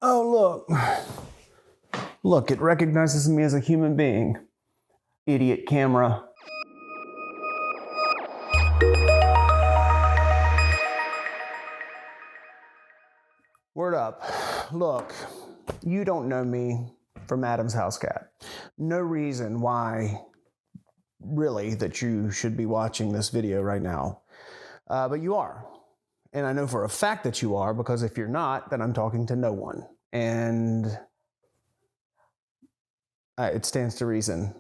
Oh, look. Look, it recognizes me as a human being. Idiot camera. Word up. Look, you don't know me from Adam's house cat. No reason why, really, that you should be watching this video right now. But you are. And I know for a fact that you are, because if you're not, then I'm talking to no one. And it stands to reason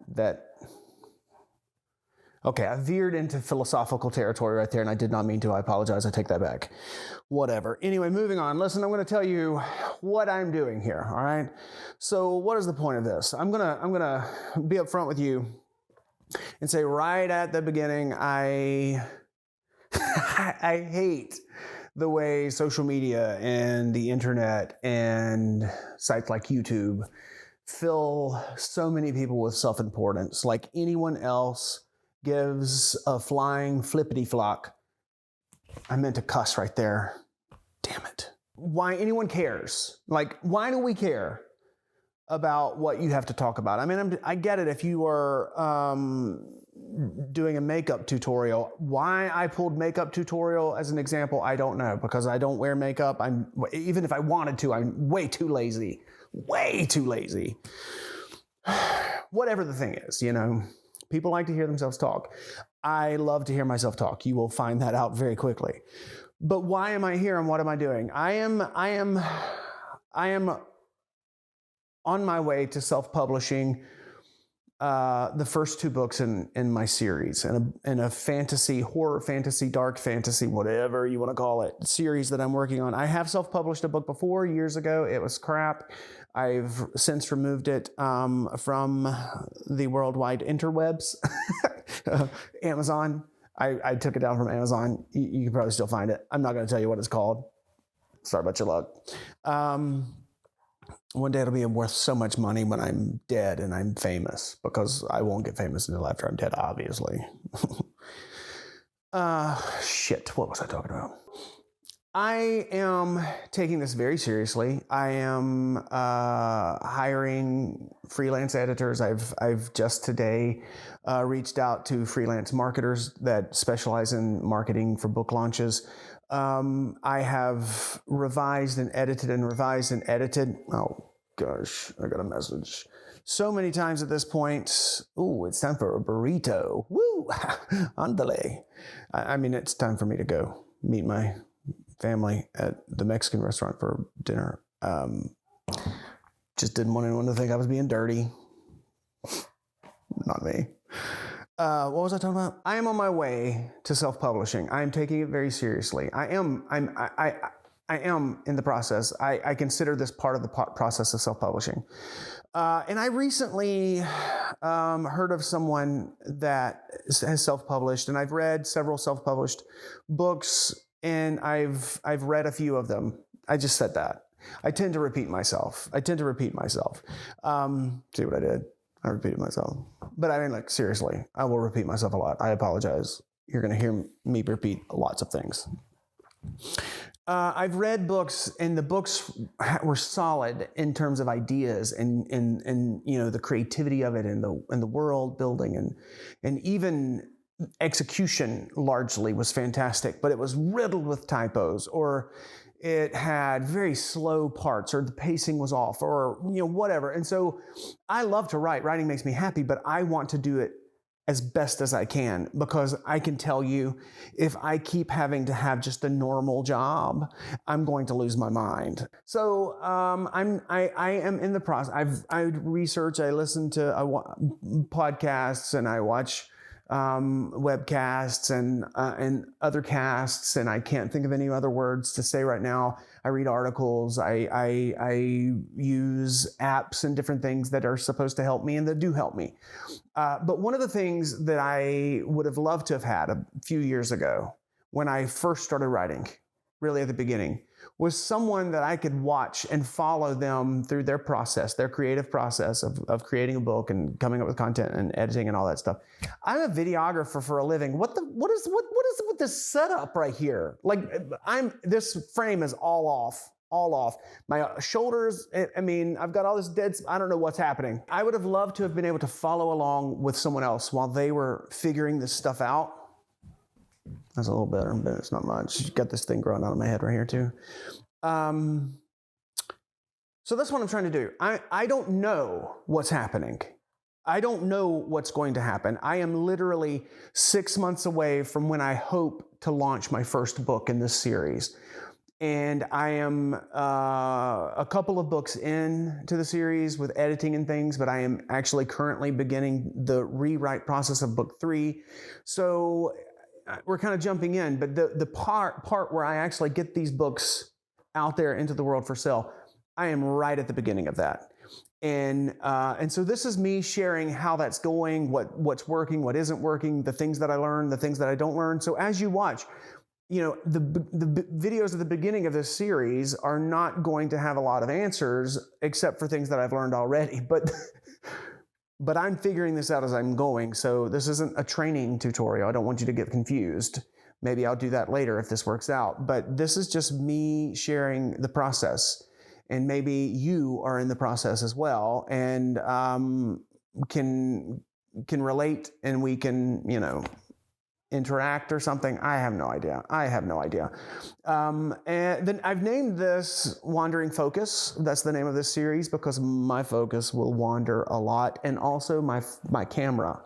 that... Okay, I veered into philosophical territory right there, and I did not mean to. I apologize. I take that back. Whatever. Anyway, moving on. Listen, I'm going to tell you what I'm doing here, all right? So what is the point of this? I'm gonna be upfront with you and say right at the beginning, I hate the way social media and the internet and sites like YouTube fill so many people with self-importance. Like anyone else gives a flying flippity flock. I meant to cuss right there. Damn it. Why anyone cares? Like, why do we care about what you have to talk about? I mean, I get it if you are doing a makeup tutorial. Why I pulled makeup tutorial as an example, I don't know, because I don't wear makeup. Even if I wanted to, I'm way too lazy. Way too lazy. Whatever the thing is, you know. People like to hear themselves talk. I love to hear myself talk. You will find that out very quickly. But why am I here and what am I doing? I am on my way to self-publishing the first two books in my series, in a fantasy, horror fantasy, dark fantasy, whatever you want to call it, series that I'm working on. I have self-published a book before years ago. It was crap. I've since removed it from the worldwide interwebs. Amazon. I took it down from Amazon. You can probably still find it. I'm not going to tell you what it's called. Sorry about your luck. One day it'll be worth so much money when I'm dead and I'm famous, because I won't get famous until after I'm dead, obviously. Shit, what was I talking about? I am taking this very seriously. I am hiring freelance editors. I've just today reached out to freelance marketers that specialize in marketing for book launches. I have revised and edited and revised and edited. Oh gosh, I got a message so many times at this point. Ooh, it's time for a burrito. Woo, andale. I mean, it's time for me to go meet my family at the Mexican restaurant for dinner. Just didn't want anyone to think I was being dirty. Not me. What was I talking about? I am on my way to self-publishing. I am taking it very seriously. I am in the process. I consider this part of the process of self-publishing. And I recently heard of someone that has self-published, and I've read several self-published books, and I've read a few of them. I just said that. I tend to repeat myself. See what I did? I repeated myself. But I mean, like, seriously, I will repeat myself a lot. I apologize. You're going to hear me repeat lots of things. I've read books, and the books were solid in terms of ideas and you know, the creativity of it, and the world building, and even execution largely was fantastic, but it was riddled with typos, or it had very slow parts, or the pacing was off, or, you know, whatever. And so I love to write. Writing makes me happy, but I want to do it as best as I can, because I can tell you, if I keep having to have just a normal job, I'm going to lose my mind. So I am in the process. I research, I listen to podcasts, and I watch webcasts and other casts, and I can't think of any other words to say right now. I read articles. I use apps and different things that are supposed to help me and that do help me. But one of the things that I would have loved to have had a few years ago when I first started writing really at the beginning, was someone that I could watch and follow them through their process, their creative process of creating a book and coming up with content and editing and all that stuff. I'm a videographer for a living. What is with this setup right here? Like, this frame is all off. My shoulders, I mean, I've got all this I don't know what's happening. I would have loved to have been able to follow along with someone else while they were figuring this stuff out. That's a little better, but it's not much. Got this thing growing out of my head right here too. So that's what I'm trying to do. I don't know what's happening. I don't know what's going to happen. I am literally 6 months away from when I hope to launch my first book in this series. And I am a couple of books into the series with editing and things, but I am actually currently beginning the rewrite process of book 3. So we're kind of jumping in, but the part where I actually get these books out there into the world for sale, I am right at the beginning of that. And so this is me sharing how that's going, what's working, what isn't working, the things that I learned, the things that I don't learn. So as you watch, the videos at the beginning of this series are not going to have a lot of answers except for things that I've learned already. But I'm figuring this out as I'm going. So this isn't a training tutorial. I don't want you to get confused. Maybe I'll do that later if this works out. But this is just me sharing the process. And maybe you are in the process as well and can relate, and we can, interact or something. I have no idea. And then I've named this Wandering Focus. That's the name of this series because my focus will wander a lot. And also my camera,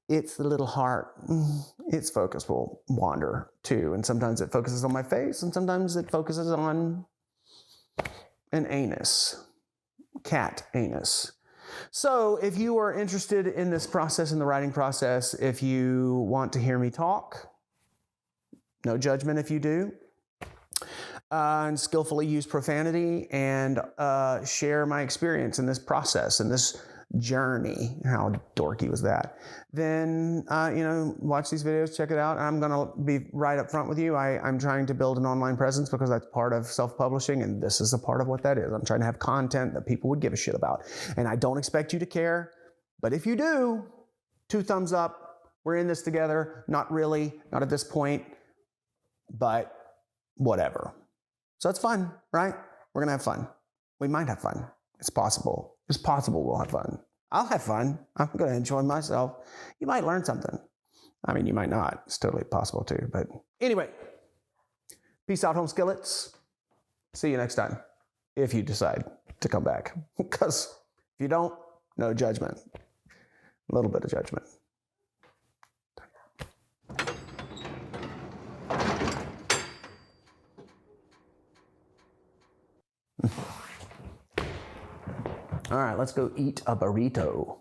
it's the little heart. Its focus will wander too. And sometimes it focuses on my face and sometimes it focuses on an anus, cat anus. So if you are interested in this process, in the writing process, if you want to hear me talk, no judgment if you do, and skillfully use profanity and share my experience in this process, in this journey, how dorky was that, then, watch these videos, check it out. I'm going to be right up front with you. I'm trying to build an online presence because that's part of self-publishing, and this is a part of what that is. I'm trying to have content that people would give a shit about. And I don't expect you to care, but if you do, 2 thumbs up. We're in this together. Not really, not at this point, but whatever. So it's fun, right? We're going to have fun. We might have fun. It's possible. It's possible we'll have fun. I'll have fun. I'm going to enjoy myself. You might learn something. I mean, you might not. It's totally possible too. But anyway, peace out, home skillets. See you next time, if you decide to come back. Because if you don't, no judgment. A little bit of judgment. All right, let's go eat a burrito.